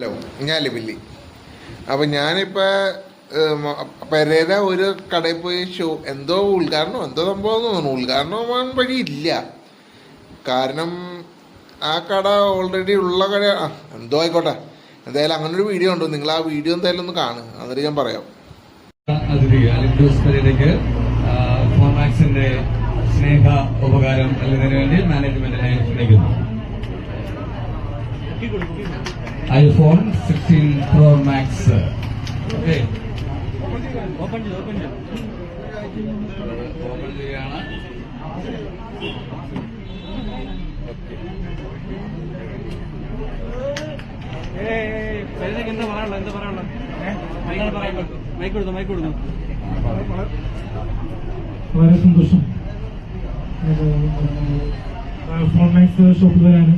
Hello, ഞാൻ ലിബില്ലി. അപ്പം ഞാനിപ്പോൾ പെരേര ഒരു കടയിൽ പോയി എന്തോ ഉദ്ഘാടനം എന്തോ സംഭവം തോന്നുന്നു. ഉദ്ഘാടനം വഴി ഇല്ല, കാരണം ആ കട ഓൾറെഡി ഉള്ള കട. എന്തോ ആയിക്കോട്ടെ, എന്തായാലും അങ്ങനെ ഒരു വീഡിയോ ഉണ്ട്. നിങ്ങൾ ആ വീഡിയോ എന്തായാലും ഒന്ന് കാണുക, എന്നിട്ട് ഞാൻ പറയാം. ഫോർമാക്സിന്റെ സ്നേഹ ഉപകാരം നൽകുന്നതിന് വേണ്ടി മാനേജ്മെന്റിനെ ക്ഷണിക്കുന്നു. IPhone 16 Pro Max. Okay, open ചെയ്യുകയാണ്. എന്താ പറയാനുള്ളത്? മൈക്ക് കൊടുത്തു. വളരെ സന്തോഷം. ഫോർമാക്സ് ഷോപ്പിൽ വരാനും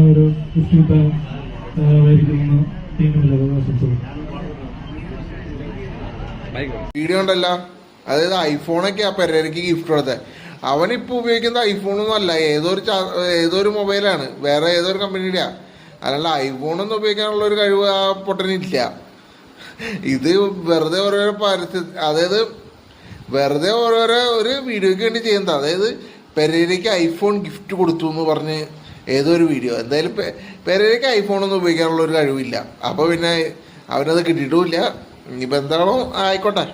ഒരു ഗിഫ്റ്റ് കിട്ടാൻ വരിക്കുന്ന ടീമില്ല ആശംസകൾ. വീഡിയോ ഉണ്ടല്ലോ, അതായത് ഐഫോണൊക്കെ ആ പെരേരയ്ക്ക് ഗിഫ്റ്റ് കൊടുത്തത്. അവനിപ്പോൾ ഉപയോഗിക്കുന്ന ഐഫോണൊന്നും അല്ല, ഏതൊരു മൊബൈലാണ്, വേറെ ഏതൊരു കമ്പനിയുടെയാ. അല്ലാണ്ട് ഐഫോണൊന്നും ഉപയോഗിക്കാനുള്ള ഒരു കഴിവ് ആ പൊട്ടനില്ല. ഇത് വെറുതെ ഓരോരോ അതായത് വെറുതെ ഓരോരോ ഒരു വീഡിയോയ്ക്ക് വേണ്ടി ചെയ്യുന്നത്. അതായത് പെരേരയ്ക്ക് ഐഫോൺ ഗിഫ്റ്റ് കൊടുത്തു എന്ന് പറഞ്ഞ് ഏതൊരു വീഡിയോ. എന്തായാലും പെരേരയ്ക്ക് ഐഫോണൊന്നും ഉപയോഗിക്കാനുള്ള ഒരു കഴിവില്ല. അപ്പോൾ പിന്നെ അവനത് കിട്ടിയിട്ടുമില്ല. ഇനിയിപ്പോൾ എന്താണോ ആയിക്കോട്ടെ.